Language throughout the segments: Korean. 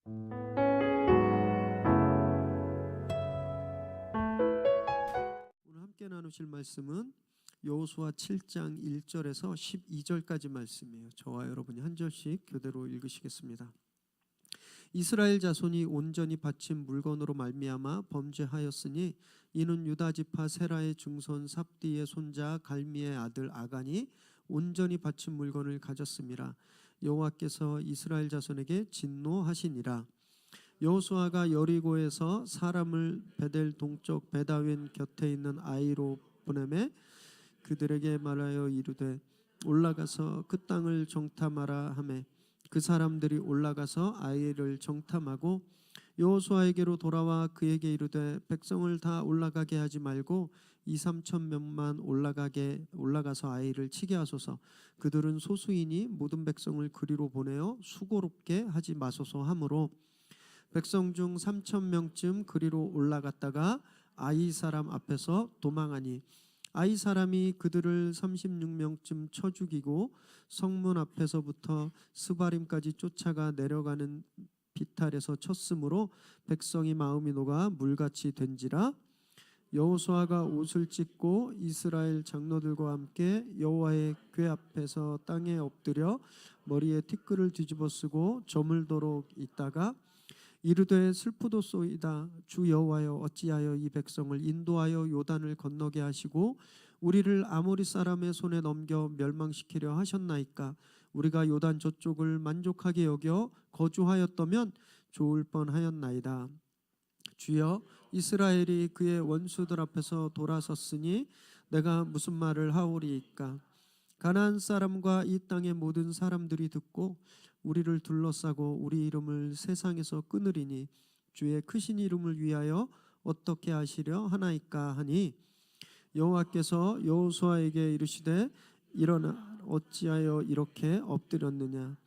오늘 함께 나누실 말씀은 여호수아 7장 1절에서 12절까지 말씀이에요. 저와 여러분이 한 절씩 교대로 읽으시겠습니다. 이스라엘 자손이 온전히 바친 물건으로 말미암아 범죄하였으니 이는 유다 지파 세라의 증손 삽디의 손자 갈미의 아들 아간이 온전히 바친 물건을 가졌음이라. 여호와께서 이스라엘 자손에게 진노하시니라. 여호수아가 여리고에서 사람을 베델 동쪽 베다웬 곁에 있는 아이로 보내매 그들에게 말하여 이르되 올라가서 그 땅을 정탐하라 하매 그 사람들이 올라가서 아이를 정탐하고 여호수아에게로 돌아와 그에게 이르되 백성을 다 올라가게 하지 말고 2-3천 명만 올라가서 아이를 치게 하소서. 그들은 소수이니 모든 백성을 그리로 보내어 수고롭게 하지 마소서 하므로 백성 중 3천 명쯤 그리로 올라갔다가 아이 사람 앞에서 도망하니 아이 사람이 그들을 36명쯤 쳐 죽이고 성문 앞에서부터 스바림까지 쫓아가 내려가는 비탈에서 쳤으므로 백성이 마음이 녹아 물같이 된지라. 여호수아가 옷을 찢고 이스라엘 장로들과 함께 여호와의 궤 앞에서 땅에 엎드려 머리에 티끌을 뒤집어 쓰고 저물도록 있다가 이르되 슬프도소이다. 주 여호와여 어찌하여 이 백성을 인도하여 요단을 건너게 하시고 우리를 아모리 사람의 손에 넘겨 멸망시키려 하셨나이까. 우리가 요단 저쪽을 만족하게 여겨 거주하였다면 좋을 뻔하였나이다. 주여 이스라엘이 그의 원수들 앞에서 돌아섰으니 내가 무슨 말을 하오리이까. 가나안 사람과 이 땅의 모든 사람들이 듣고 우리를 둘러싸고 우리 이름을 세상에서 끊으리니 주의 크신 이름을 위하여 어떻게 하시려 하나이까 하니 여호와께서 여호수아에게 이르시되 일어나 어찌하여 이렇게 엎드렸느냐.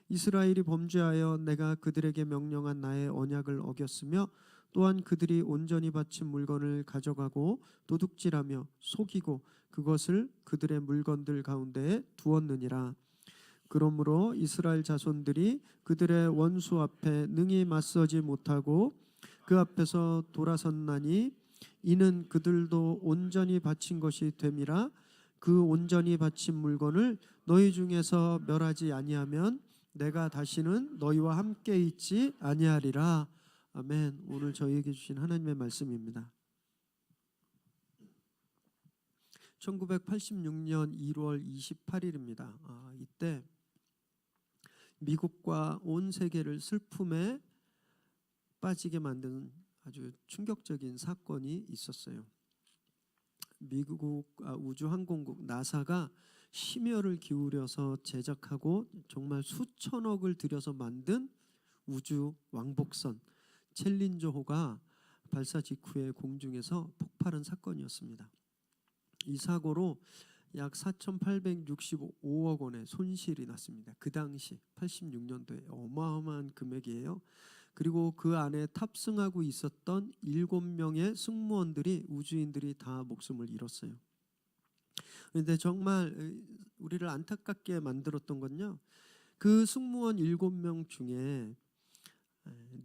이스라엘이 범죄하여 내가 그들에게 명령한 나의 언약을 어겼으며 또한 그들이 온전히 바친 물건을 가져가고 도둑질하며 속이고 그것을 그들의 물건들 가운데에 두었느니라. 그러므로 이스라엘 자손들이 그들의 원수 앞에 능히 맞서지 못하고 그 앞에서 돌아섰나니 이는 그들도 온전히 바친 것이 됨이라. 그 온전히 바친 물건을 너희 중에서 멸하지 아니하면 내가 다시는 너희와 함께 있지 아니하리라. 아멘. 오늘 저희에게 주신 하나님의 말씀입니다. 1986년 1월 28일입니다. 이때 미국과 온 세계를 슬픔에 빠지게 만든 아주 충격적인 사건이 있었어요. 미국 우주항공국 나사가 심혈을 기울여서 제작하고 정말 수천억을 들여서 만든 우주 왕복선 챌린저호가 발사 직후에 공중에서 폭발한 사건이었습니다. 이 사고로 약 4,865억 원의 손실이 났습니다. 그 당시 86년도에 어마어마한 금액이에요. 그리고 그 안에 탑승하고 있었던 7명의 승무원들이 우주인들이 다 목숨을 잃었어요. 그런데 정말 우리를 안타깝게 만들었던 건요. 그 승무원 7명 중에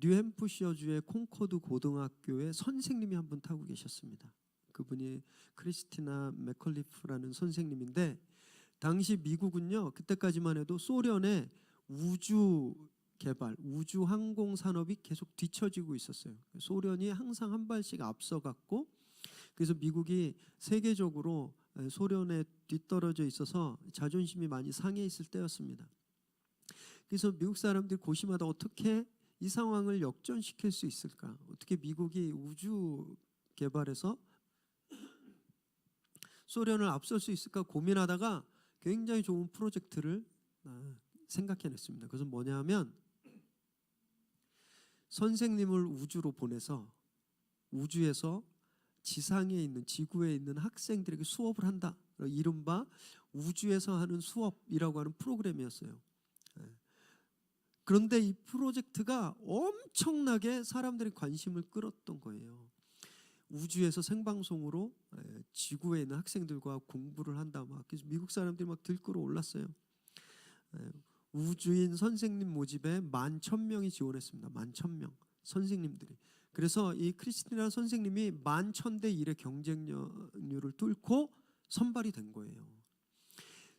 뉴햄프셔주의 콩코드 고등학교의 선생님이 한 분 타고 계셨습니다. 그분이 크리스티나 맥컬리프라는 선생님인데 당시 미국은요 그때까지만 해도 소련의 우주 개발, 우주 항공 산업이 계속 뒤처지고 있었어요. 소련이 항상 한 발씩 앞서갔고 그래서 미국이 세계적으로 소련에 뒤떨어져 있어서 자존심이 많이 상해 있을 때였습니다. 그래서 미국 사람들이 고심하다 어떻게 이 상황을 역전시킬 수 있을까? 어떻게 미국이 우주 개발에서 소련을 앞설 수 있을까 고민하다가 굉장히 좋은 프로젝트를 생각해냈습니다. 그것은 뭐냐면 선생님을 우주로 보내서 우주에서 지상에 있는 지구에 있는 학생들에게 수업을 한다. 이른바 우주에서 하는 수업이라고 하는 프로그램이었어요. 그런데 이 프로젝트가 엄청나게 사람들의 관심을 끌었던 거예요. 우주에서 생방송으로 지구에 있는 학생들과 공부를 한다. 그래서 미국 사람들이 막 들끓어 올랐어요. 우주인 선생님 모집에 11,000명이 지원했습니다. 11,000명 선생님들이. 그래서 이 크리스티나 선생님이 11,000대 1의 경쟁률을 뚫고 선발이 된 거예요.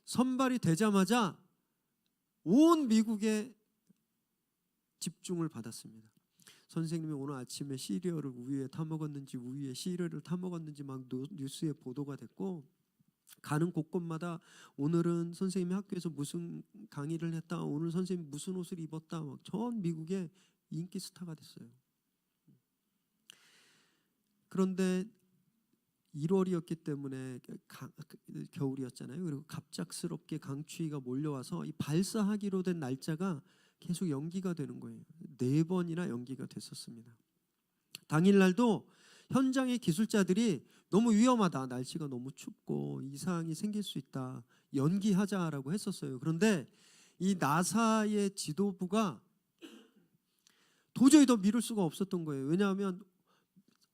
선발이 되자마자 온 미국에 집중을 받았습니다. 선생님이 오늘 아침에 시리얼을 우유에 타먹었는지 우유에 시리얼을 타먹었는지 막 뉴스에 보도가 됐고, 가는 곳곳마다 오늘은 선생님이 학교에서 무슨 강의를 했다, 오늘 선생님이 무슨 옷을 입었다, 전 미국의 인기 스타가 됐어요. 그런데 1월이었기 때문에 겨울이었잖아요. 그리고 갑작스럽게 강추위가 몰려와서 이 발사하기로 된 날짜가 계속 연기가 되는 거예요. 4번이나 연기가 됐었습니다. 당일날도 현장의 기술자들이 너무 위험하다, 날씨가 너무 춥고 이상이 생길 수 있다, 연기하자라고 했었어요. 그런데 이 나사의 지도부가 도저히 더 미룰 수가 없었던 거예요. 왜냐하면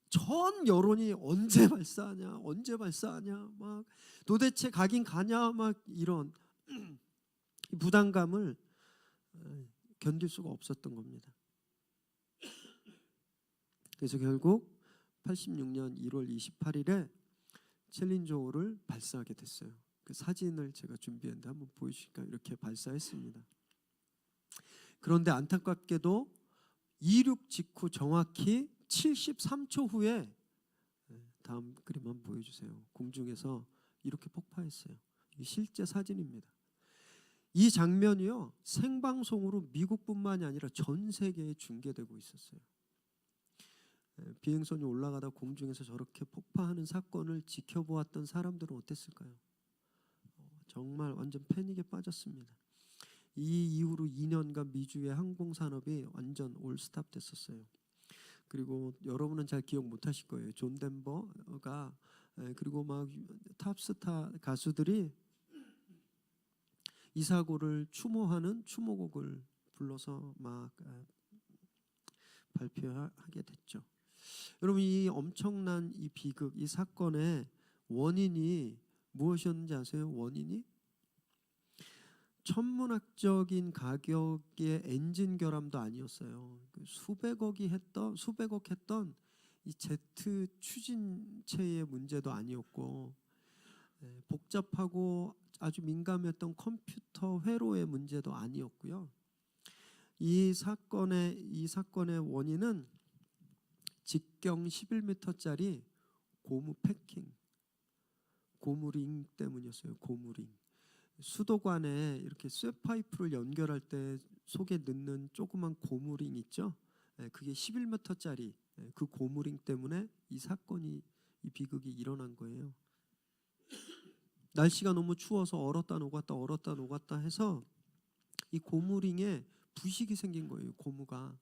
전 여론이 언제 발사하냐, 막 도대체 가긴 가냐, 막 이런 부담감을 견딜 수가 없었던 겁니다. 그래서 결국 86년 1월 28일에 챌린저5를 발사하게 됐어요. 그 사진을 제가 준비했는데 한번 보여주실까요? 이렇게 발사했습니다. 그런데 안타깝게도 이륙 직후 정확히 73초 후에, 다음 그림 한번 보여주세요. 공중에서 이렇게 폭파했어요. 실제 사진입니다. 이 장면이요, 생방송으로 미국뿐만이 아니라 전 세계에 중계되고 있었어요. 비행선이 올라가다 공중에서 저렇게 폭파하는 사건을 지켜보았던 사람들은 어땠을까요? 정말 완전 패닉에 빠졌습니다. 이 이후로 2년간 미주의 항공산업이 완전 올스탑 됐었어요. 그리고 여러분은 잘 기억 못하실 거예요. 존 덴버가, 그리고 막 탑스타 가수들이 이 사고를 추모하는 추모곡을 불러서 막 발표하게 됐죠. 여러분, 이 엄청난 이 비극, 이 사건의 원인이 무엇이었는지 아세요? 원인이 천문학적인 가격의 엔진 결함도 아니었어요. 수백억 했던 이 제트 추진체의 문제도 아니었고, 복잡하고 아주 민감했던 컴퓨터 회로의 문제도 아니었고요. 이 사건의 원인은 직경 11m짜리 고무 패킹, 고무링 때문이었어요. 고무링. 수도관에 이렇게 쇠파이프를 연결할 때 속에 넣는 조그만 고무링 있죠? 그게 11m짜리 그 고무링 때문에 이 비극이 일어난 거예요. 날씨가 너무 추워서 얼었다 녹았다 해서 이 고무링에 부식이 생긴 거예요. 고무가.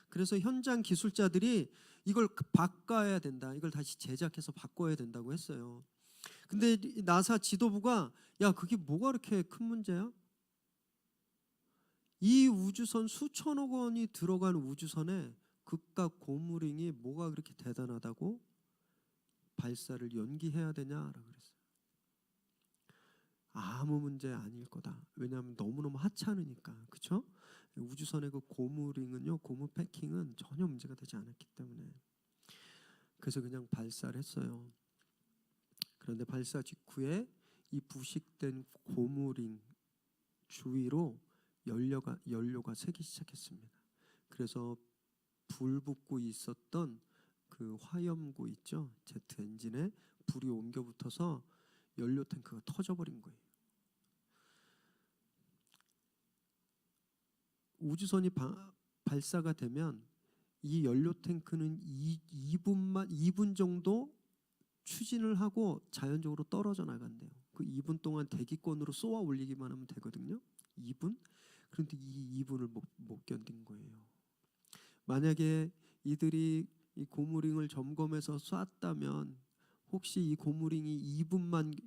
그래서 현장 기술자들이 이걸 바꿔야 된다, 이걸 다시 제작해서 바꿔야 된다고 했어요. 근데 나사 지도부가, 야, 그게 뭐가 그렇게 큰 문제야? 이 우주선 수천억 원이 들어간 우주선에 그깟 고무링이 뭐가 그렇게 대단하다고 발사를 연기해야 되냐라고 그랬어요. 아무 문제 아닐 거다. 왜냐하면 너무너무 하찮으니까. 그렇죠? 우주선의 그 고무링은요, 고무 패킹은 전혀 문제가 되지 않았기 때문에. 그래서 그냥 발사를 했어요. 그런데 발사 직후에 이 부식된 고무링 주위로 연료가 새기 시작했습니다. 그래서 불 붙고 있었던 그 화염구 있죠, 제트 엔진에 불이 옮겨 붙어서 연료 탱크가 터져버린 거예요. 우주선이 발사가 되면 이 연료 탱크는 2분 정도 추진을 하고 자연적으로 떨어져 나간대요. 그 2분 동안 대기권으로 쏘아 올리기만 하면 되거든요. 2분? 그런데 이 2분을 못 견딘 거예요. 만약에 이들이 이 고무링을 점검해서 쐈다면, 혹시 이 고무링이 2분만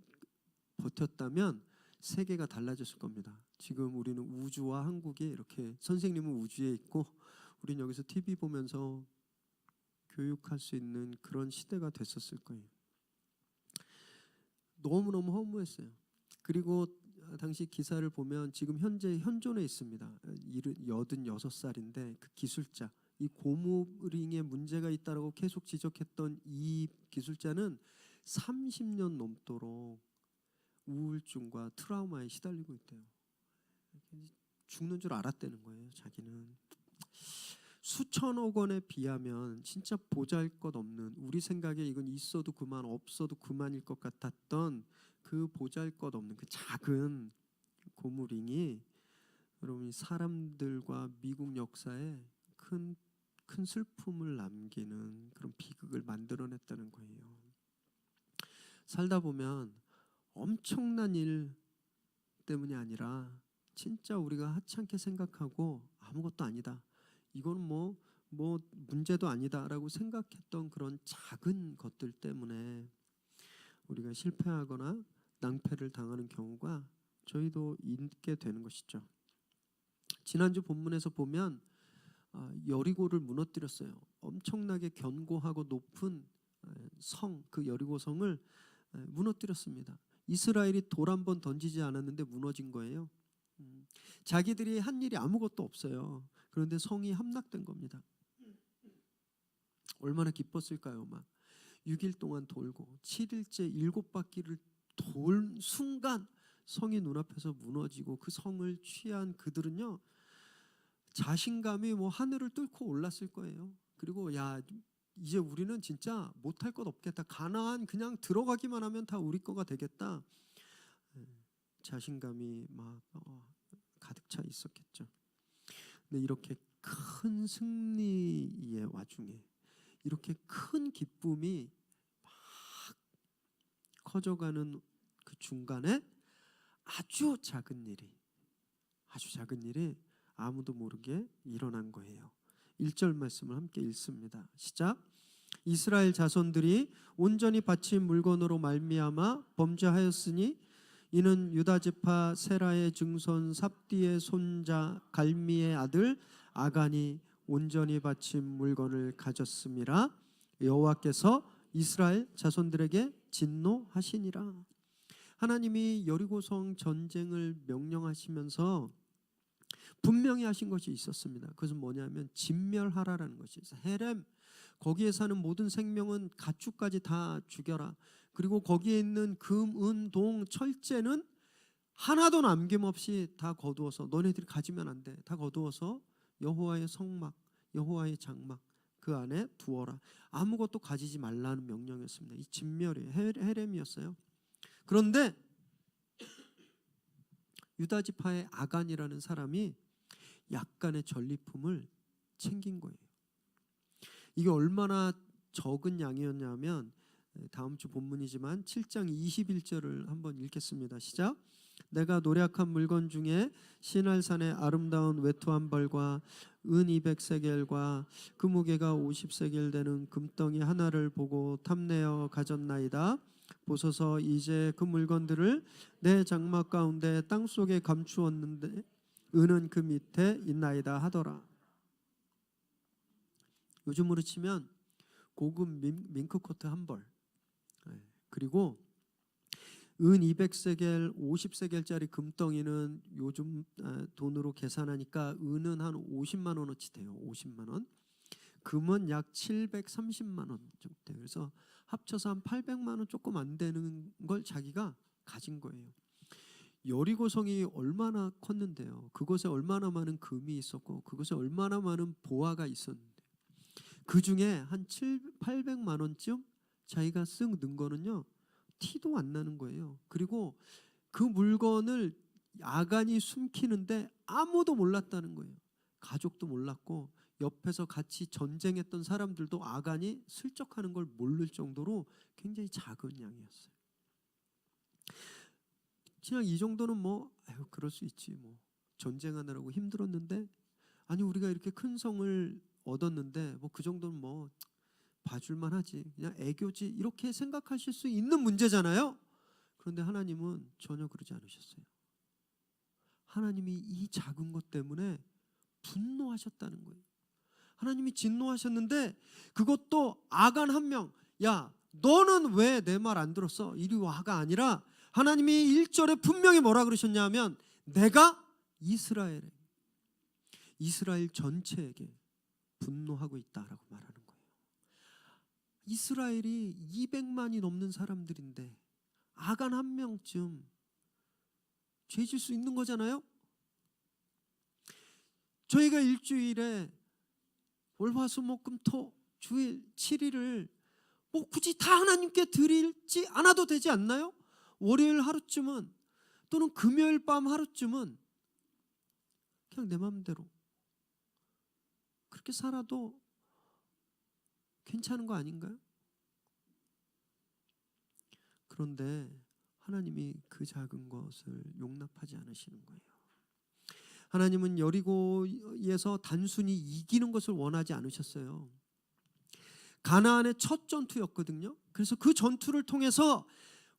버텼다면 세계가 달라졌을 겁니다. 지금 우리는 우주와 한국이 이렇게, 선생님은 우주에 있고 우리는 여기서 TV 보면서 교육할 수 있는 그런 시대가 됐었을 거예요. 너무너무 허무했어요. 그리고 당시 기사를 보면 지금 현재 현존해 있습니다. 86살인데 그 기술자, 이 고무링에 문제가 있다라고 계속 지적했던 이 기술자는 30년 넘도록 우울증과 트라우마에 시달리고 있대요. 죽는 줄 알았다는 거예요. 자기는 수천억 원에 비하면 진짜 보잘것없는, 우리 생각에 이건 있어도 그만 없어도 그만일 것 같았던 그 보잘것없는 그 작은 고무링이 여러분이 사람들과 미국 역사에 큰 슬픔을 남기는 그런 비극을 만들어냈다는 거예요. 살다 보면 엄청난 일 때문이 아니라 진짜 우리가 하찮게 생각하고 아무것도 아니다, 이건 뭐 문제도 아니다라고 생각했던 그런 작은 것들 때문에 우리가 실패하거나 낭패를 당하는 경우가 저희도 있게 되는 것이죠. 지난주 본문에서 보면 여리고를 무너뜨렸어요. 엄청나게 견고하고 높은 성, 그 여리고성을 무너뜨렸습니다. 이스라엘이 돌 한 번 던지지 않았는데 무너진 거예요. 자기들이 한 일이 아무것도 없어요. 그런데 성이 함락된 겁니다. 얼마나 기뻤을까요? 막 6일 동안 돌고 7일째 7바퀴를 돌 순간 성이 눈앞에서 무너지고 그 성을 취한 그들은요, 자신감이 뭐 하늘을 뚫고 올랐을 거예요. 그리고 야, 이제 우리는 진짜 못할 것 없겠다, 가나안 그냥 들어가기만 하면 다 우리 거가 되겠다, 자신감이 막 가득 차 있었겠죠. 근데 이렇게 큰 승리의 와중에 이렇게 큰 기쁨이 막 커져가는 그 중간에 아주 작은 일이 아무도 모르게 일어난 거예요. 1절 말씀을 함께 읽습니다. 시작. 이스라엘 자손들이 온전히 바친 물건으로 말미암아 범죄하였으니 이는 유다 지파 세라의 증손 삽디의 손자 갈미의 아들 아간이 온전히 바친 물건을 가졌음이라. 여호와께서 이스라엘 자손들에게 진노하시니라. 하나님이 여리고성 전쟁을 명령하시면서 분명히 하신 것이 있었습니다. 그것은 뭐냐면 진멸하라라는 것이었어요. 헤렘, 거기에 사는 모든 생명은 가축까지 다 죽여라. 그리고 거기에 있는 금, 은, 동, 철제는 하나도 남김없이 다 거두어서, 너네들이 가지면 안 돼, 다 거두어서 여호와의 성막, 여호와의 장막 그 안에 두어라. 아무것도 가지지 말라는 명령이었습니다. 이 진멸이에요. 헤렘이었어요. 그런데 유다 지파의 아간이라는 사람이 약간의 전리품을 챙긴 거예요. 이게 얼마나 적은 양이었냐면 다음 주 본문이지만 7장 21절을 한번 읽겠습니다. 시작. 내가 노략한 물건 중에 시날산의 아름다운 외투 한 벌과 은 200세겔과 그 무게가 50세겔 되는 금덩이 하나를 보고 탐내어 가졌나이다. 보소서, 이제 그 물건들을 내 장막 가운데 땅속에 감추었는데 은은 그 밑에 있나이다 하더라. 요즘으로 치면 고급 밍크코트 한 벌, 그리고 은 200세겔 50세겔짜리 금덩이는 요즘 돈으로 계산하니까 은은 한 50만 원어치 돼요. 50만 원. 금은 약 730만 원 정도 돼요. 그래서 합쳐서 한 800만 원 조금 안 되는 걸 자기가 가진 거예요. 여리고성이 얼마나 컸는데요. 그곳에 얼마나 많은 금이 있었고 그곳에 얼마나 많은 보화가 있었는데 그 중에 한 800만 원쯤 자기가 쓱 넣은 거는요, 티도 안 나는 거예요. 그리고 그 물건을 아간이 숨기는데 아무도 몰랐다는 거예요. 가족도 몰랐고 옆에서 같이 전쟁했던 사람들도 아간이 슬쩍 하는 걸 모를 정도로 굉장히 작은 양이었어요. 그냥 이 정도는 뭐 그럴 수 있지, 뭐 전쟁하느라고 힘들었는데, 아니 우리가 이렇게 큰 성을 얻었는데 뭐 그 정도는 뭐 봐줄만 하지, 그냥 애교지, 이렇게 생각하실 수 있는 문제잖아요. 그런데 하나님은 전혀 그러지 않으셨어요. 하나님이 이 작은 것 때문에 분노하셨다는 거예요. 하나님이 진노하셨는데 그것도 아간 한 명, 야 너는 왜 내 말 안 들었어? 이리 와가 아니라 하나님이 1절에 분명히 뭐라 그러셨냐면 내가 이스라엘 전체에게 분노하고 있다라고 말하는 거예요. 이스라엘이 200만이 넘는 사람들인데 아간 한 명쯤 죄질 수 있는 거잖아요. 저희가 일주일에 월화수목금토 주일 7일을 뭐 굳이 다 하나님께 드리지 않아도 되지 않나요? 월요일 하루쯤은 또는 금요일 밤 하루쯤은 그냥 내 마음대로 그렇게 살아도 괜찮은 거 아닌가요? 그런데 하나님이 그 작은 것을 용납하지 않으시는 거예요. 하나님은 여리고에서 단순히 이기는 것을 원하지 않으셨어요. 가나안의 첫 전투였거든요. 그래서 그 전투를 통해서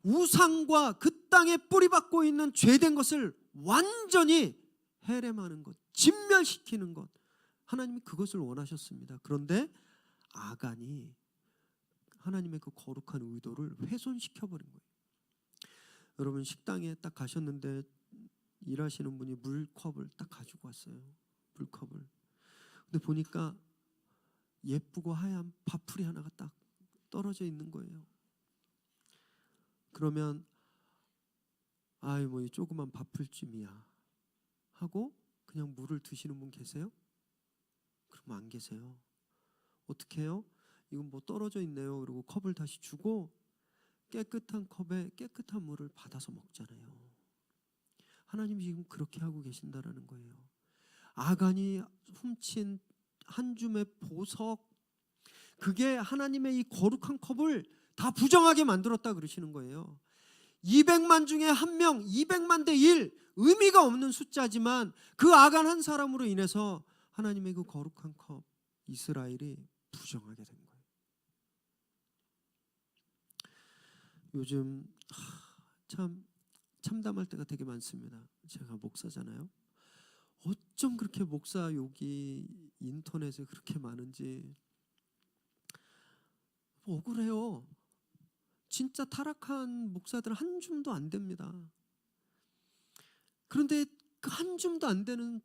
우상과 그 땅에 뿌리박고 있는 죄된 것을 완전히 해렘하는 것, 진멸시키는 것, 하나님이 그것을 원하셨습니다. 그런데 아간이 하나님의 그 거룩한 의도를 훼손시켜버린 거예요. 여러분, 식당에 딱 가셨는데 일하시는 분이 물컵을 딱 가지고 왔어요. 물컵을. 근데 보니까 예쁘고 하얀 밥풀이 하나가 딱 떨어져 있는 거예요. 그러면 아이 뭐 이 조그만 밥풀쯤이야 하고 그냥 물을 드시는 분 계세요? 그러면 안 계세요. 어떻게 해요? 이건 뭐 떨어져 있네요. 그리고 컵을 다시 주고 깨끗한 컵에 깨끗한 물을 받아서 먹잖아요. 하나님이 지금 그렇게 하고 계신다라는 거예요. 아간이 훔친 한 줌의 보석, 그게 하나님의 이 거룩한 컵을 다 부정하게 만들었다 그러시는 거예요. 200만 중에 한 명, 200만 대 1, 의미가 없는 숫자지만 그 아간 한 사람으로 인해서 하나님의 그 거룩한 컵, 이스라엘이 부정하게 된 거예요. 요즘 참 참담할 때가 되게 많습니다. 제가 목사잖아요. 어쩜 그렇게 목사 욕이 인터넷에 그렇게 많은지 억울해요. 진짜 타락한 목사들 한 줌도 안 됩니다. 그런데 그 한 줌도 안 되는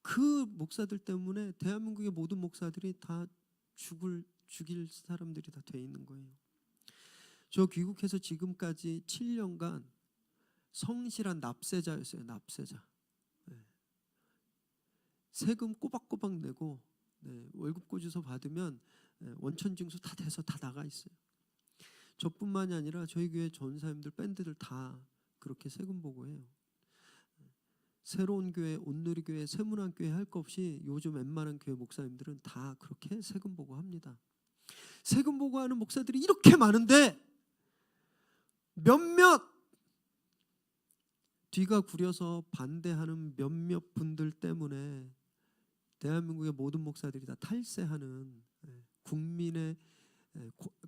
그 목사들 때문에 대한민국의 모든 목사들이 다 죽일 사람들이 다 돼 있는 거예요. 저 귀국해서 지금까지 7년간 성실한 납세자였어요. 납세자. 네. 세금 꼬박꼬박 내고 월급 고지서 받으면 원천징수 다 돼서 다 나가 있어요. 저뿐만이 아니라 저희 교회 전사님들 밴드들 다 그렇게 세금 보고해요. 새로운 교회, 온누리교회, 세문안교회 할 거 없이 요즘 웬만한 교회 목사님들은 다 그렇게 세금 보고합니다. 세금 보고하는 목사들이 이렇게 많은데 몇몇 뒤가 구려서 반대하는 몇몇 분들 때문에 대한민국의 모든 목사들이 다 탈세하는, 국민의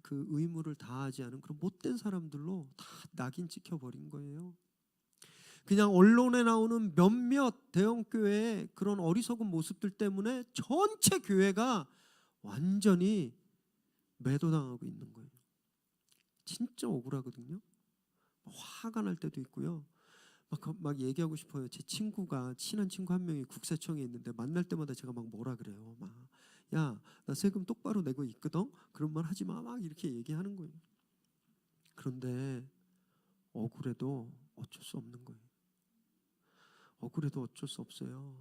그 의무를 다하지 않은 그런 못된 사람들로 다 낙인 찍혀버린 거예요. 그냥 언론에 나오는 몇몇 대형교회의 그런 어리석은 모습들 때문에 전체 교회가 완전히 매도당하고 있는 거예요. 진짜 억울하거든요. 화가 날 때도 있고요. 막 얘기하고 싶어요. 제 친구가, 친한 친구 한 명이 국세청에 있는데 만날 때마다 제가 막 뭐라 그래요. 야, 나 세금 똑바로 내고 있거든. 그런 말 하지 마. 막 이렇게 얘기하는 거예요. 그런데 억울해도 어쩔 수 없는 거예요. 억울해도 어쩔 수 없어요.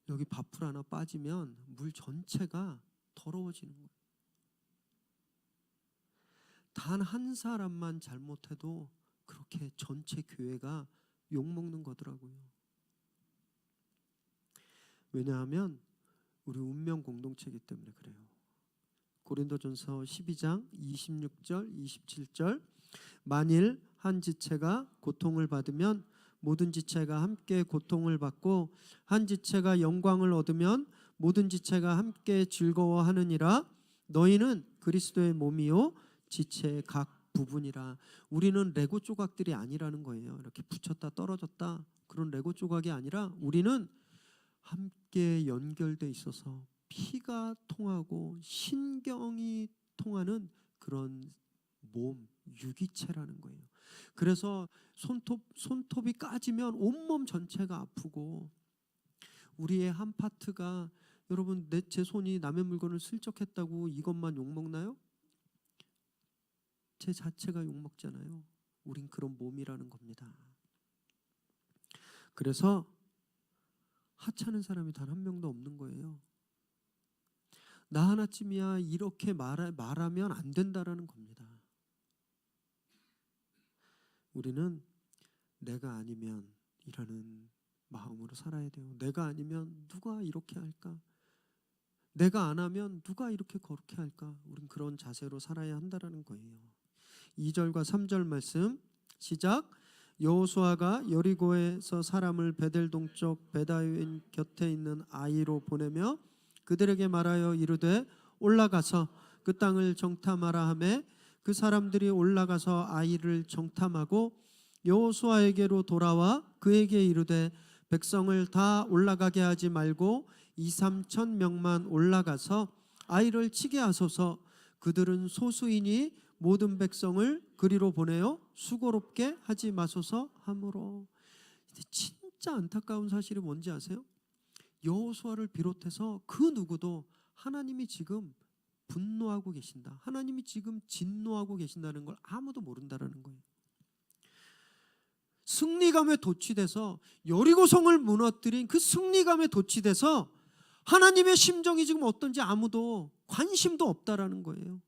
여기 밥풀 하나 빠지면 물 전체가 더러워지는 거예요. 단 한 사람만 잘못해도 그렇게 전체 교회가 욕먹는 거더라고요. 왜냐하면 우리 운명 공동체이기 때문에 그래요. 고린도전서 12장 26절 27절 만일 한 지체가 고통을 받으면 모든 지체가 함께 고통을 받고 한 지체가 영광을 얻으면 모든 지체가 함께 즐거워하느니라. 너희는 그리스도의 몸이요 지체의 각 부분이라. 우리는 레고 조각들이 아니라는 거예요. 이렇게 붙였다 떨어졌다 그런 레고 조각이 아니라 우리는 함께 연결돼 있어서 피가 통하고 신경이 통하는 그런 몸, 유기체라는 거예요. 그래서 손톱이 까지면 온몸 전체가 아프고, 우리의 한 파트가, 여러분 제 손이 남의 물건을 슬쩍 했다고 이것만 욕먹나요? 제 자체가 욕먹잖아요. 우린 그런 몸이라는 겁니다. 그래서 하찮은 사람이 단 한 명도 없는 거예요. 나 하나쯤이야 이렇게 말하면 안 된다라는 겁니다. 우리는 내가 아니면 이라는 마음으로 살아야 돼요. 내가 아니면 누가 이렇게 할까? 내가 안 하면 누가 이렇게 거룩해 할까? 우린 그런 자세로 살아야 한다라는 거예요. 2절과 3절 말씀 시작. 여호수아가 여리고에서 사람을 베델 동쪽 베다윈 곁에 있는 아이로 보내며 그들에게 말하여 이르되 올라가서 그 땅을 정탐하라 하매 그 사람들이 올라가서 아이를 정탐하고 여호수아에게로 돌아와 그에게 이르되 백성을 다 올라가게 하지 말고 2-3천 명만 올라가서 아이를 치게 하소서. 그들은 소수이니 모든 백성을 그리로 보내어 수고롭게 하지 마소서 하므로. 진짜 안타까운 사실이 뭔지 아세요? 여호수아를 비롯해서 그 누구도 하나님이 지금 분노하고 계신다, 하나님이 지금 진노하고 계신다는 걸 아무도 모른다라는 거예요. 승리감에 도취돼서, 여리고성을 무너뜨린 그 승리감에 도취돼서 하나님의 심정이 지금 어떤지 아무도 관심도 없다라는 거예요.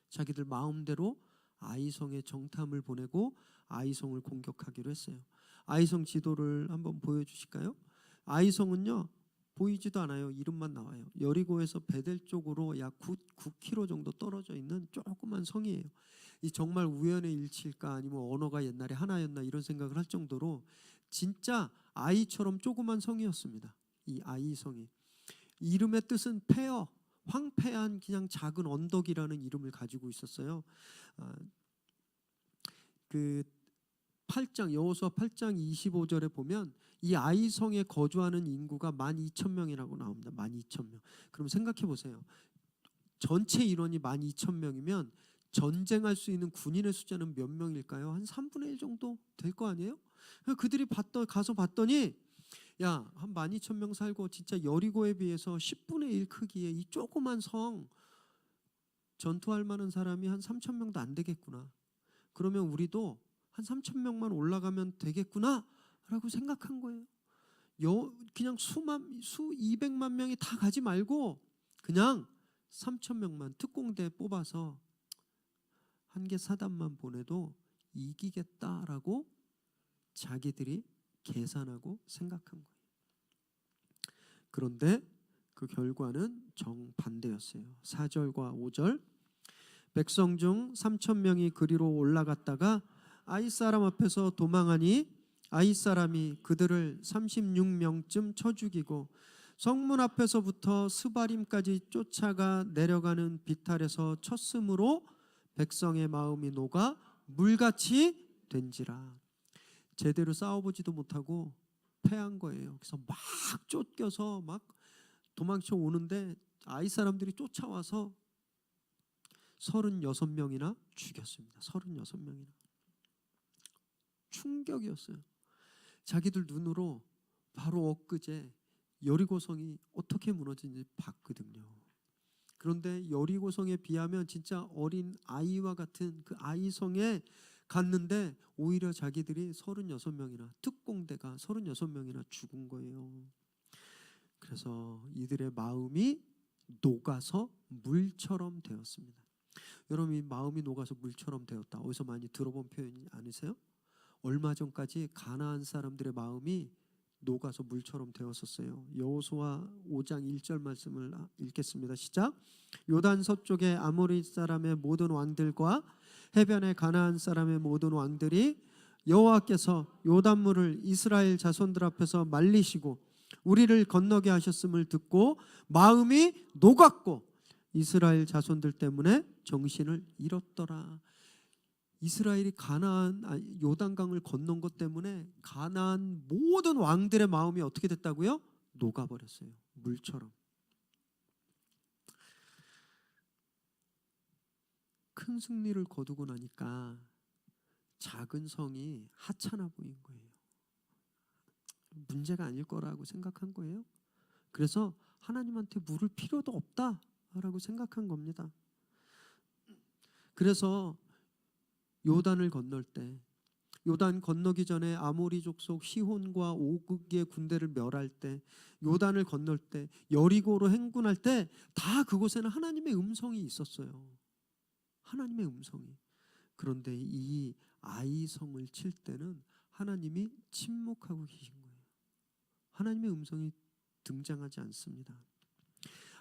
자기들 마음대로 아이성에 정탐을 보내고 아이성을 공격하기로 했어요. 아이성 지도를 한번 보여주실까요? 아이성은요 보이지도 않아요. 이름만 나와요. 여리고에서 베델 쪽으로 약 9km 정도 떨어져 있는 조그만 성이에요. 이 정말 우연의 일치일까 아니면 언어가 옛날에 하나였나 이런 생각을 할 정도로 진짜 아이처럼 조그만 성이었습니다. 이 아이성이 이름의 뜻은 폐허, 황폐한 그냥 작은 언덕이라는 이름을 가지고 있었어요. 그 8장 여호수아 8장 25절에 보면 이 아이성에 거주하는 인구가 12,000명이라고 나옵니다. 12,000명. 그럼 생각해 보세요. 전체 인원이 12,000명이면 전쟁할 수 있는 군인의 숫자는 몇 명일까요? 한 3분의 1 정도 될 거 아니에요? 그들이 가서 봤더니 야, 한 12,000명 살고 진짜 여리고에 비해서 10분의 1 크기의 이 조그만 성 전투할 만한 사람이 한 3,000명도 안 되겠구나. 그러면 우리도 한 3,000명만 올라가면 되겠구나 라고 생각한 거예요. 그냥 수 200만 명이 다 가지 말고 그냥 3,000명만 특공대 뽑아서 한 개 사단만 보내도 이기겠다라고 자기들이 계산하고 생각한 거예요. 그런데 그 결과는 정반대였어요. 4절과 5절 백성 중 3,000명이 그리로 올라갔다가 아이 사람 앞에서 도망하니 아이 사람이 그들을 36명쯤 쳐 죽이고 성문 앞에서부터 스바림까지 쫓아가 내려가는 비탈에서 쳤으므로 백성의 마음이 녹아 물같이 된지라. 제대로 싸워보지도 못하고 패한 거예요. 그래서 막 쫓겨서 막 도망쳐 오는데 아이 사람들이 쫓아와서 36명이나 죽였습니다. 36명이나. 충격이었어요. 자기들 눈으로 바로 엊그제 여리고성이 어떻게 무너진지 봤거든요. 그런데 여리고성에 비하면 진짜 어린 아이와 같은 그 아이성에 갔는데 오히려 자기들이 36명이나 특공대가 36명이나 죽은 거예요. 그래서 이들의 마음이 녹아서 물처럼 되었습니다. 여러분, 이 마음이 녹아서 물처럼 되었다, 어디서 많이 들어본 표현이 아니세요? 얼마 전까지 가나안 사람들의 마음이 녹아서 물처럼 되었었어요. 여호수아 5장 1절 말씀을 읽겠습니다. 시작. 요단 서쪽의 아모리 사람의 모든 왕들과 해변의 가나안 사람의 모든 왕들이 여호와께서 요단물을 이스라엘 자손들 앞에서 말리시고 우리를 건너게 하셨음을 듣고 마음이 녹았고 이스라엘 자손들 때문에 정신을 잃었더라. 이스라엘이 가나안 요단강을 건넌 것 때문에 가나안 모든 왕들의 마음이 어떻게 됐다고요? 녹아버렸어요. 물처럼. 큰 승리를 거두고 나니까 작은 성이 하찮아 보인 거예요. 문제가 아닐 거라고 생각한 거예요. 그래서 하나님한테 물을 필요도 없다라고 생각한 겁니다. 그래서 요단을 건널 때, 요단 건너기 전에 아모리 족속 시혼과 오극의 군대를 멸할 때, 요단을 건널 때, 여리고로 행군할 때 다 그곳에는 하나님의 음성이 있었어요. 하나님의 음성이. 그런데 이 아이성을 칠 때는 하나님이 침묵하고 계신 거예요. 하나님의 음성이 등장하지 않습니다.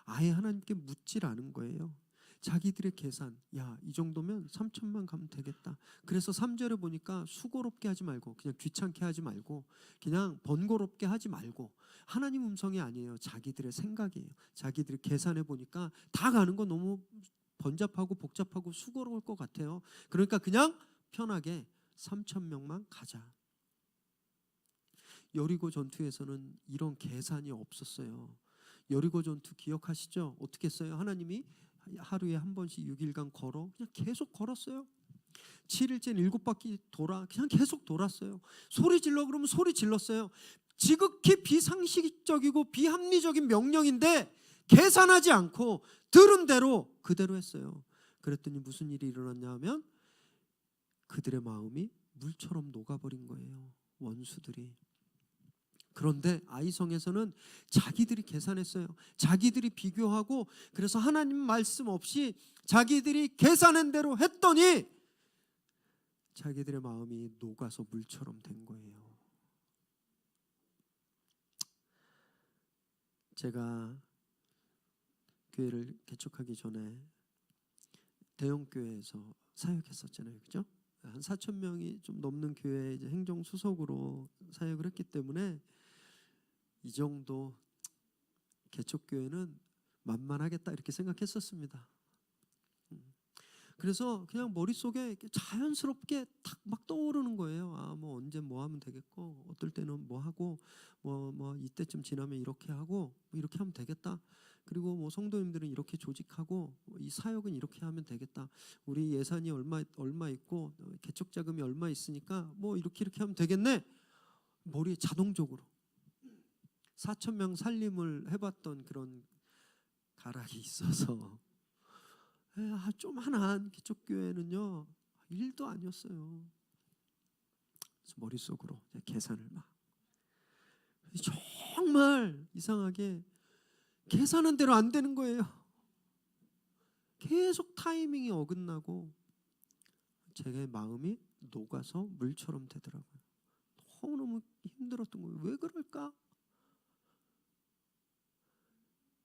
아예 하나님께 묻질 않은 거예요. 자기들의 계산, 야, 이 정도면 3천만 가면 되겠다. 그래서 3절에 보니까 수고롭게 하지 말고, 그냥 귀찮게 하지 말고, 그냥 번거롭게 하지 말고, 하나님 음성이 아니에요. 자기들의 생각이에요. 자기들이 계산해 보니까 다 가는 거 너무 번잡하고 복잡하고 수고로울 것 같아요. 그러니까 그냥 편하게 3,000명만 가자. 여리고 전투에서는 이런 계산이 없었어요. 여리고 전투 기억하시죠? 어떻게 했어요? 하나님이 하루에 한 번씩 6일간 걸어, 그냥 계속 걸었어요. 7일째 7바퀴 돌아, 그냥 계속 돌았어요. 소리 질러 그러면 소리 질렀어요. 지극히 비상식적이고 비합리적인 명령인데 계산하지 않고 들은 대로 그대로 했어요. 그랬더니 무슨 일이 일어났냐 하면 그들의 마음이 물처럼 녹아버린 거예요. 원수들이. 그런데 아이성에서는 자기들이 계산했어요. 자기들이 비교하고, 그래서 하나님 말씀 없이 자기들이 계산한 대로 했더니 자기들의 마음이 녹아서 물처럼 된 거예요. 제가 교회를 개척하기 전에 대형 교회에서 사역했었잖아요, 그죠? 한 4,000명이 좀 넘는 교회에 이제 행정 수석으로 사역을 했기 때문에 이 정도 개척교회는 만만하겠다 이렇게 생각했었습니다. 그래서 그냥 머릿속에 자연스럽게 탁 막 떠오르는 거예요. 아, 뭐 언제 뭐 하면 되겠고, 어떨 때는 뭐 하고, 뭐 이때쯤 지나면 이렇게 하고, 뭐 이렇게 하면 되겠다. 그리고 뭐 성도님들은 이렇게 조직하고, 이 사역은 이렇게 하면 되겠다. 우리 예산이 얼마 있고, 개척 자금이 얼마 있으니까 뭐 이렇게 하면 되겠네. 머리에 자동적으로 4,000명 살림을 해봤던 그런 가락이 있어서 좀 한한 개척교회는요 일도 아니었어요. 그래서 머릿속으로 계산을 막, 정말 이상하게 계산한 대로 안 되는 거예요. 계속 타이밍이 어긋나고 제 마음이 녹아서 물처럼 되더라고요. 너무너무 힘들었던 거예요. 왜 그럴까?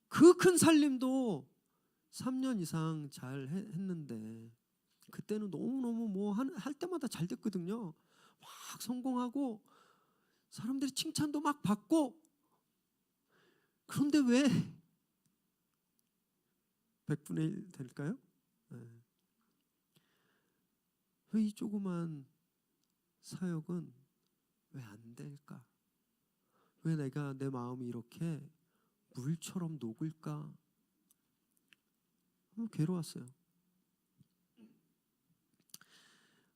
그 큰 살림도 3년 이상 잘 했는데 그때는 너무너무 뭐 할 때마다 잘 됐거든요. 막 성공하고 사람들이 칭찬도 막 받고. 그런데 왜 100분의 1 될까요? 네. 왜 이 조그만 사역은 왜 안 될까? 왜 내가 내 마음이 이렇게 물처럼 녹을까? 너무 괴로웠어요.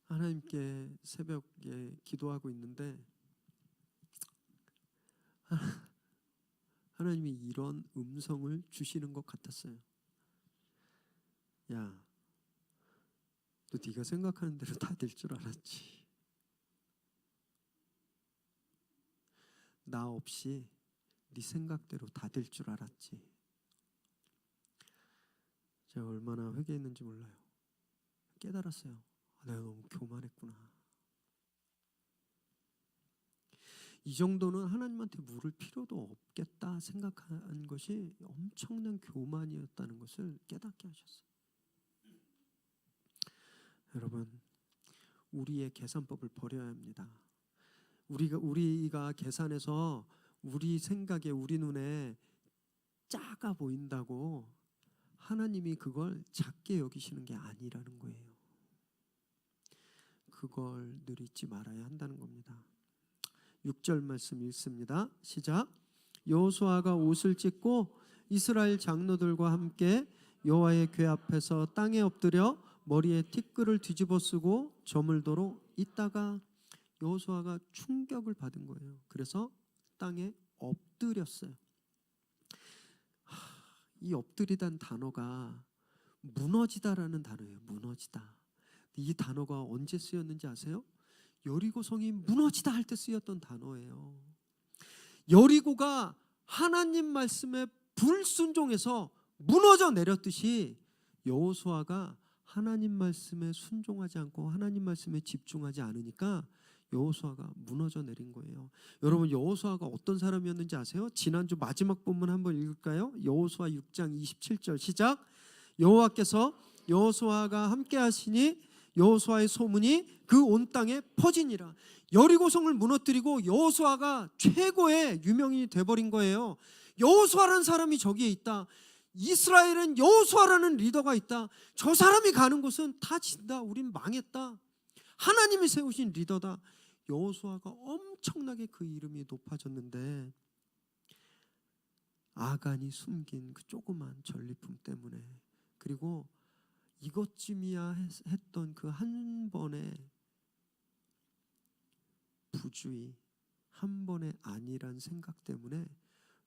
하나님께 새벽에 기도하고 있는데 하나님이 이런 음성을 주시는 것 같았어요. 야, 너 네가 생각하는 대로 다 될 줄 알았지. 나 없이 네 생각대로 다 될 줄 알았지. 제가 얼마나 회개했는지 몰라요. 깨달았어요. 내가 너무 교만했구나. 이 정도는 하나님한테 물을 필요도 없겠다 생각한 것이 엄청난 교만이었다는 것을 깨닫게 하셨어요. 여러분, 우리의 계산법을 버려야 합니다. 우리가 계산해서 우리 생각에, 우리 눈에 작아 보인다고 하나님이 그걸 작게 여기시는 게 아니라는 거예요. 그걸 늘 잊지 말아야 한다는 겁니다. 6절 말씀 읽습니다. 시작. 여호수아가 옷을 찢고 이스라엘 장로들과 함께 여호와의 궤 앞에서 땅에 엎드려 머리에 티끌을 뒤집어 쓰고 저물도록 있다가 여호수아가 충격을 받은 거예요. 그래서 땅에 엎드렸어요. 이 엎드리다는 단어가 무너지다라는 단어예요. 무너지다. 이 단어가 언제 쓰였는지 아세요? 여리고성이 무너지다 할 때 쓰였던 단어예요. 여리고가 하나님 말씀에 불순종해서 무너져 내렸듯이 여호수아가 하나님 말씀에 순종하지 않고 하나님 말씀에 집중하지 않으니까 여호수아가 무너져 내린 거예요. 여러분, 여호수아가 어떤 사람이었는지 아세요? 지난주 마지막 본문 한번 읽을까요? 여호수아 6장 27절 시작. 여호와께서 여호수아가 함께 하시니 여호수아의 소문이 그 온 땅에 퍼지니라. 여리고성을 무너뜨리고 여호수아가 최고의 유명인이 돼버린 거예요. 여호수아라는 사람이 저기에 있다. 이스라엘은 여호수아라는 리더가 있다. 저 사람이 가는 곳은 다 진다. 우린 망했다. 하나님이 세우신 리더다. 여호수아가 엄청나게 그 이름이 높아졌는데 아간이 숨긴 그 조그만 전리품 때문에, 그리고 이것쯤이야 했던 그 한 번의 부주의, 한 번의 아니란 생각 때문에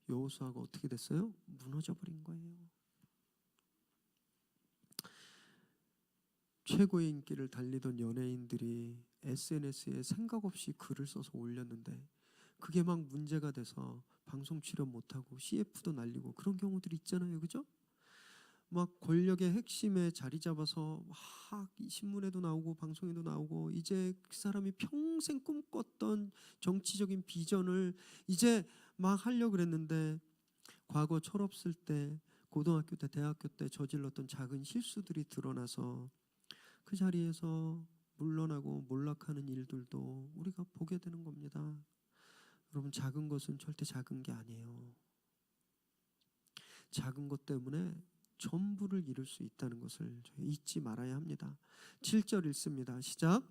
여호수아가 어떻게 됐어요? 무너져 버린 거예요. 최고의 인기를 달리던 연예인들이 SNS에 생각 없이 글을 써서 올렸는데 그게 막 문제가 돼서 방송 출연 못하고 CF도 날리고 그런 경우들이 있잖아요. 그죠? 막 권력의 핵심에 자리 잡아서 막 신문에도 나오고 방송에도 나오고 이제 그 사람이 평생 꿈꿨던 정치적인 비전을 이제 막 하려고 그랬는데 과거 철없을 때, 고등학교 때, 대학교 때 저질렀던 작은 실수들이 드러나서 그 자리에서 물러나고 몰락하는 일들도 우리가 보게 되는 겁니다. 여러분, 작은 것은 절대 작은 게 아니에요. 작은 것 때문에 전부를 이룰 수 있다는 것을 잊지 말아야 합니다. 7절 읽습니다. 시작.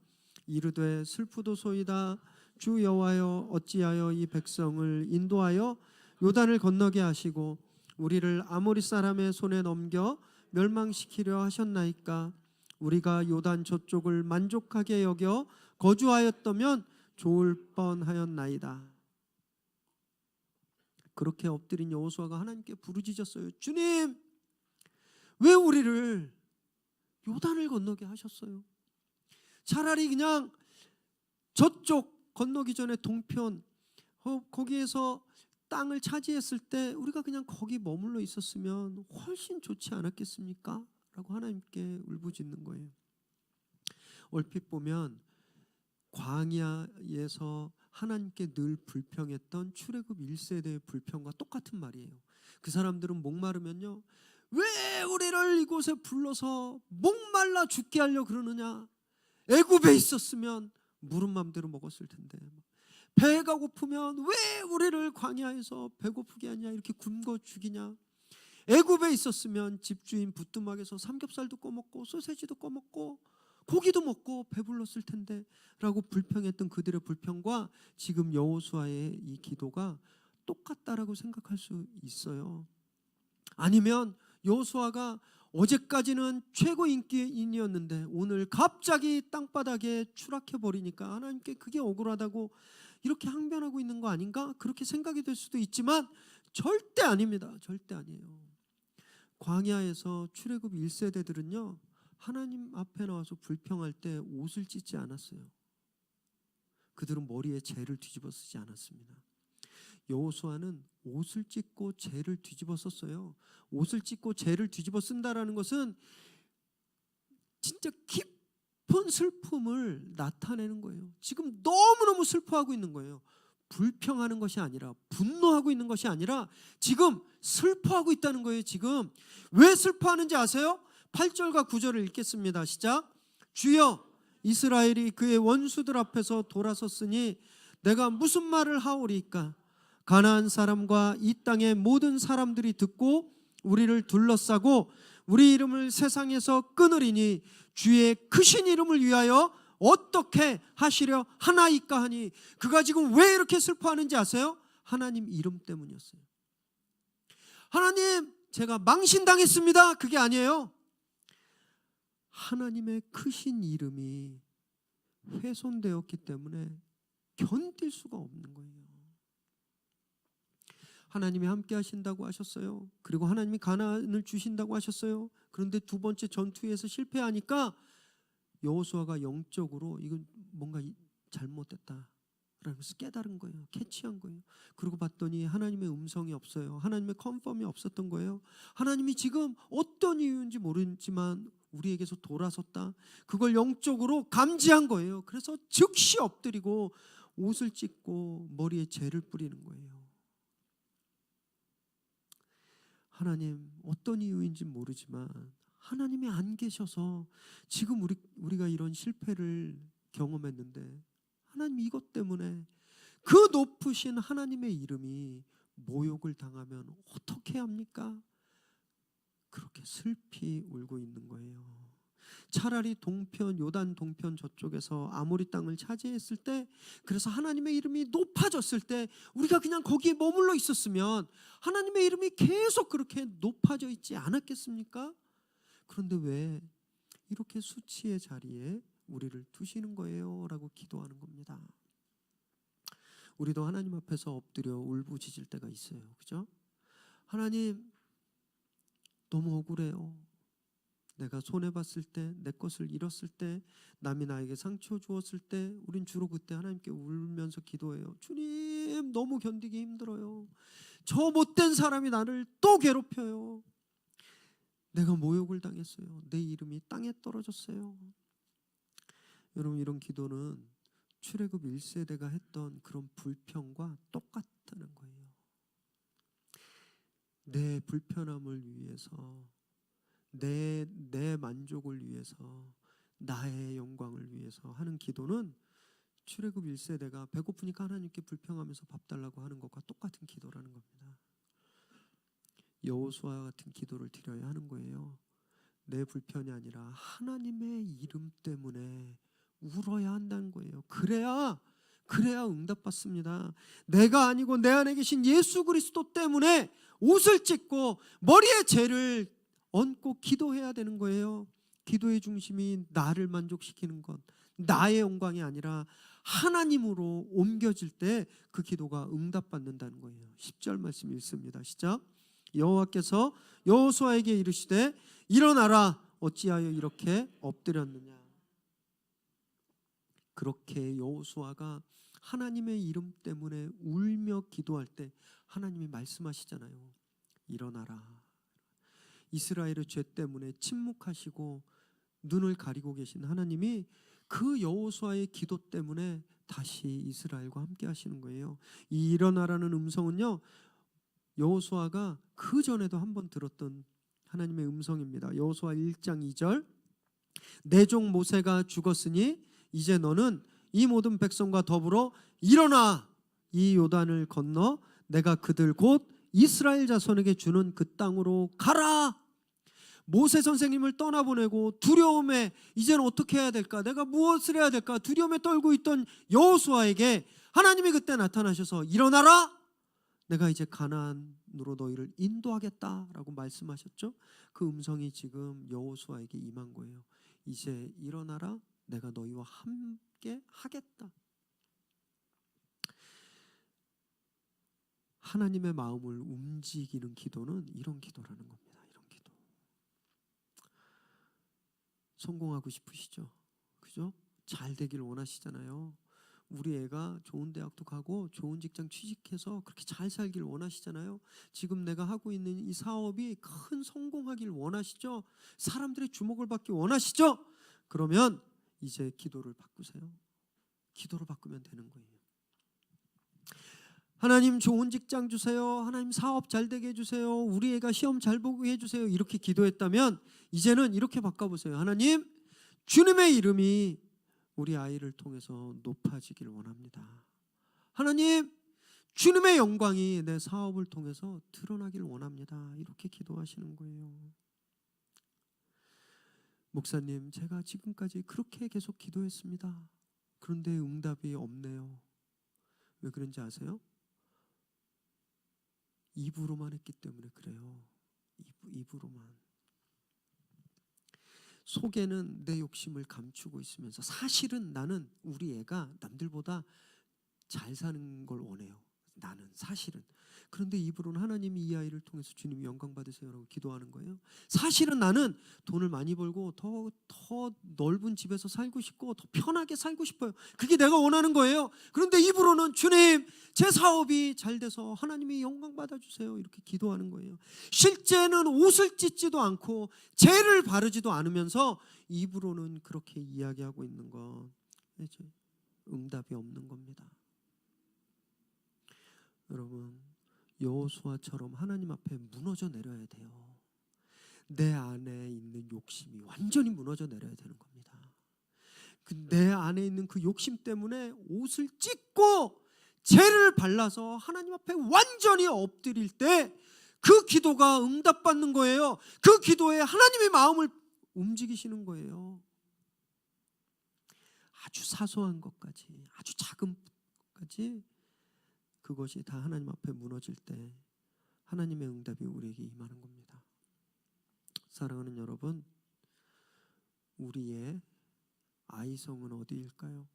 이르되 슬프도소이다. 주 여호와여, 어찌하여 이 백성을 인도하여 요단을 건너게 하시고 우리를 아모리 사람의 손에 넘겨 멸망시키려 하셨나이까. 우리가 요단 저쪽을 만족하게 여겨 거주하였다면 좋을 뻔하였나이다. 그렇게 엎드린 여호수아가 하나님께 부르짖었어요. 주님, 왜 우리를 요단을 건너게 하셨어요? 차라리 그냥 저쪽 건너기 전에 동편 거기에서 땅을 차지했을 때 우리가 그냥 거기 머물러 있었으면 훨씬 좋지 않았겠습니까? 라고 하나님께 울부짖는 거예요. 얼핏 보면 광야에서 하나님께 늘 불평했던 출애굽 1세대의 불평과 똑같은 말이에요. 그 사람들은 목마르면요, 왜 우리를 이곳에 불러서 목말라 죽게 하려고 그러느냐? 애굽에 있었으면 물은 맘대로 먹었을 텐데. 배가 고프면 왜 우리를 광야에서 배고프게 하냐, 이렇게 굶고 죽이냐? 애굽에 있었으면 집주인 부뚜막에서 삼겹살도 꺼먹고 소세지도 꺼먹고 고기도 먹고 배불렀을 텐데 라고 불평했던 그들의 불평과 지금 여호수아의 이 기도가 똑같다라고 생각할 수 있어요. 아니면 여호수아가 어제까지는 최고 인기인이었는데 오늘 갑자기 땅바닥에 추락해 버리니까 하나님께 그게 억울하다고 이렇게 항변하고 있는 거 아닌가? 그렇게 생각이 될 수도 있지만 절대 아닙니다. 절대 아니에요. 광야에서 출애굽 1세대들은요, 하나님 앞에 나와서 불평할 때 옷을 찢지 않았어요. 그들은 머리에 재를 뒤집어 쓰지 않았습니다. 여호수아는 옷을 찢고 재를 뒤집어 썼어요. 옷을 찢고 재를 뒤집어 쓴다라는 것은 진짜 깊은 슬픔을 나타내는 거예요. 지금 너무너무 슬퍼하고 있는 거예요. 불평하는 것이 아니라, 분노하고 있는 것이 아니라 지금 슬퍼하고 있다는 거예요. 지금 왜 슬퍼하는지 아세요? 8절과 9절을 읽겠습니다. 시작. 주여, 이스라엘이 그의 원수들 앞에서 돌아섰으니 내가 무슨 말을 하오리까? 가나안 사람과 이 땅의 모든 사람들이 듣고 우리를 둘러싸고 우리 이름을 세상에서 끊으리니 주의 크신 이름을 위하여 어떻게 하시려 하나이까 하니. 그가 지금 왜 이렇게 슬퍼하는지 아세요? 하나님 이름 때문이었어요. 하나님, 제가 망신당했습니다. 그게 아니에요. 하나님의 크신 이름이 훼손되었기 때문에 견딜 수가 없는 거예요. 하나님이 함께 하신다고 하셨어요. 그리고 하나님이 가나안을 주신다고 하셨어요. 그런데 두 번째 전투에서 실패하니까 여호수아가 영적으로 이건 뭔가 잘못됐다 그러면서 깨달은 거예요. 캐치한 거예요. 그러고 봤더니 하나님의 음성이 없어요. 하나님의 컨펌이 없었던 거예요. 하나님이 지금 어떤 이유인지 모르지만 우리에게서 돌아섰다. 그걸 영적으로 감지한 거예요. 그래서 즉시 엎드리고 옷을 찢고 머리에 재를 뿌리는 거예요. 하나님, 어떤 이유인지 모르지만 하나님이 안 계셔서 지금 우리가 이런 실패를 경험했는데 하나님, 이것 때문에 그 높으신 하나님의 이름이 모욕을 당하면 어떻게 합니까? 그렇게 슬피 울고 있는 거예요. 차라리 동편, 요단 동편 저쪽에서 아모리 땅을 차지했을 때, 그래서 하나님의 이름이 높아졌을 때 우리가 그냥 거기에 머물러 있었으면 하나님의 이름이 계속 그렇게 높아져 있지 않았겠습니까? 그런데 왜 이렇게 수치의 자리에 우리를 두시는 거예요? 라고 기도하는 겁니다. 우리도 하나님 앞에서 엎드려 울부짖을 때가 있어요. 그죠? 하나님, 너무 억울해요. 내가 손해봤을 때, 내 것을 잃었을 때, 남이 나에게 상처 주었을 때 우린 주로 그때 하나님께 울면서 기도해요. 주님, 너무 견디기 힘들어요. 저 못된 사람이 나를 또 괴롭혀요. 내가 모욕을 당했어요. 내 이름이 땅에 떨어졌어요. 여러분, 이런 기도는 출애굽 1세대가 했던 그런 불평과 똑같다는 거예요. 내 불편함을 위해서, 내 만족을 위해서, 나의 영광을 위해서 하는 기도는 출애굽 1세대가 배고프니까 하나님께 불평하면서 밥 달라고 하는 것과 똑같은 기도라는 겁니다. 여호수아 같은 기도를 드려야 하는 거예요. 내 불편이 아니라 하나님의 이름 때문에 울어야 한다는 거예요. 그래야 응답받습니다. 내가 아니고 내 안에 계신 예수 그리스도 때문에 옷을 찢고 머리에 재를 얹고 기도해야 되는 거예요. 기도의 중심이 나를 만족시키는 것, 나의 영광이 아니라 하나님으로 옮겨질 때 그 기도가 응답받는다는 거예요. 10절 말씀 읽습니다. 시작. 여호와께서 여호수아에게 이르시되 일어나라, 어찌하여 이렇게 엎드렸느냐. 그렇게 여호수아가 하나님의 이름 때문에 울며 기도할 때 하나님이 말씀하시잖아요. 일어나라. 이스라엘의 죄 때문에 침묵하시고 눈을 가리고 계신 하나님이 그 여호수아의 기도 때문에 다시 이스라엘과 함께 하시는 거예요. 이 일어나라는 음성은요, 여호수아가 그 전에도 한번 들었던 하나님의 음성입니다. 여호수아 1장 2절. 내 종 모세가 죽었으니 이제 너는 이 모든 백성과 더불어 일어나 이 요단을 건너 내가 그들 곧 이스라엘 자손에게 주는 그 땅으로 가라. 모세 선생님을 떠나보내고 두려움에 이제는 어떻게 해야 될까, 내가 무엇을 해야 될까 두려움에 떨고 있던 여호수아에게 하나님이 그때 나타나셔서 일어나라, 내가 이제 가나안으로 너희를 인도하겠다라고 말씀하셨죠. 그 음성이 지금 여호수아에게 임한 거예요. 이제 일어나라, 내가 너희와 함께 하겠다. 하나님의 마음을 움직이는 기도는 이런 기도라는 겁니다. 이런 기도. 성공하고 싶으시죠? 그죠? 잘 되길 원하시잖아요. 우리 애가 좋은 대학도 가고 좋은 직장 취직해서 그렇게 잘 살길 원하시잖아요. 지금 내가 하고 있는 이 사업이 큰 성공하길 원하시죠? 사람들의 주목을 받기 원하시죠? 그러면 이제 기도를 바꾸세요. 기도로 바꾸면 되는 거예요. 하나님, 좋은 직장 주세요. 하나님, 사업 잘 되게 해주세요. 우리 애가 시험 잘 보게 해주세요. 이렇게 기도했다면 이제는 이렇게 바꿔보세요. 하나님, 주님의 이름이 우리 아이를 통해서 높아지길 원합니다. 하나님, 주님의 영광이 내 사업을 통해서 드러나길 원합니다. 이렇게 기도하시는 거예요. 목사님, 제가 지금까지 그렇게 계속 기도했습니다. 그런데 응답이 없네요. 왜 그런지 아세요? 입으로만 했기 때문에 그래요. 입으로만. 속에는 내 욕심을 감추고 있으면서 사실은 나는 우리 애가 남들보다 잘 사는 걸 원해요. 나는 사실은. 그런데 입으로는 하나님이 이 아이를 통해서 주님이 영광 받으세요라고 기도하는 거예요. 사실은 나는 돈을 많이 벌고 더 넓은 집에서 살고 싶고 더 편하게 살고 싶어요. 그게 내가 원하는 거예요. 그런데 입으로는 주님, 제 사업이 잘 돼서 하나님이 영광 받아주세요 이렇게 기도하는 거예요. 실제는 옷을 찢지도 않고 죄를 바르지도 않으면서 입으로는 그렇게 이야기하고 있는 건 응답이 없는 겁니다. 여러분, 여호수아처럼 하나님 앞에 무너져 내려야 돼요. 내 안에 있는 욕심이 완전히 무너져 내려야 되는 겁니다. 내 안에 있는 그 욕심 때문에 옷을 찢고 죄를 발라서 하나님 앞에 완전히 엎드릴 때 그 기도가 응답받는 거예요. 그 기도에 하나님의 마음을 움직이시는 거예요. 아주 사소한 것까지, 아주 작은 것까지 그것이 다 하나님 앞에 무너질 때 하나님의 응답이 우리에게 임하는 겁니다. 사랑하는 여러분, 우리의 아이성은 어디일까요?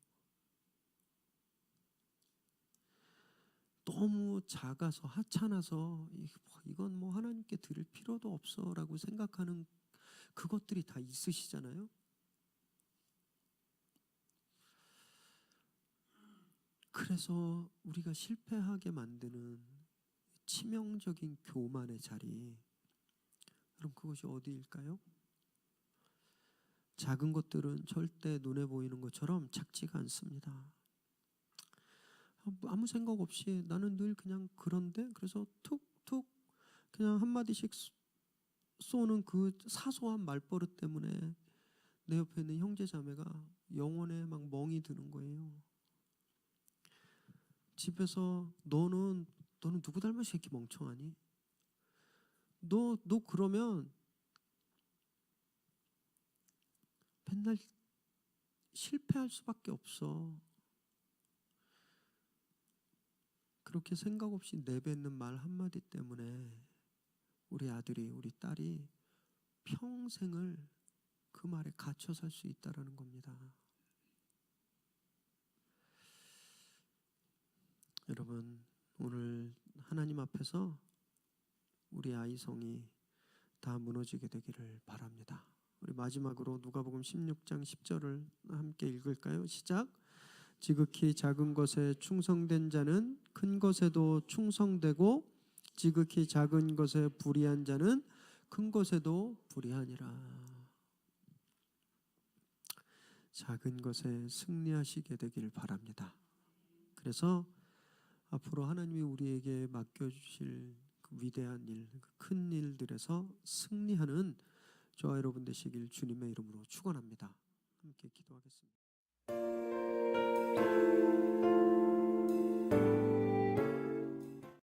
너무 작아서 하찮아서 이건 뭐 하나님께 드릴 필요도 없어라고 생각하는 그것들이 다 있으시잖아요. 그래서 우리가 실패하게 만드는 치명적인 교만의 자리, 그럼 그것이 어디일까요? 작은 것들은 절대 눈에 보이는 것처럼 작지가 않습니다. 아무 생각 없이 나는 늘 그냥 그런데, 그래서 툭툭 그냥 한마디씩 쏘는 그 사소한 말버릇 때문에 내 옆에 있는 형제 자매가 영혼에 막 멍이 드는 거예요. 집에서 너는 누구 닮아서 이렇게 멍청하니? 너 그러면 맨날 실패할 수밖에 없어. 그렇게 생각 없이 내뱉는 말 한마디 때문에 우리 아들이, 우리 딸이 평생을 그 말에 갇혀 살 수 있다라는 겁니다. 여러분, 오늘 하나님 앞에서 우리 아이성이 다 무너지게 되기를 바랍니다. 우리 마지막으로 누가복음 16장 10절을 함께 읽을까요? 시작. 지극히 작은 것에 충성된 자는 큰 것에도 충성되고 지극히 작은 것에 불의한 자는 큰 것에도 불의하니라. 작은 것에 승리하시게 되길 바랍니다. 그래서 앞으로 하나님이 우리에게 맡겨주실 그 위대한 일, 그 큰 일들에서 승리하는 저와 여러분 되시길 주님의 이름으로 축원합니다. 함께 기도하겠습니다.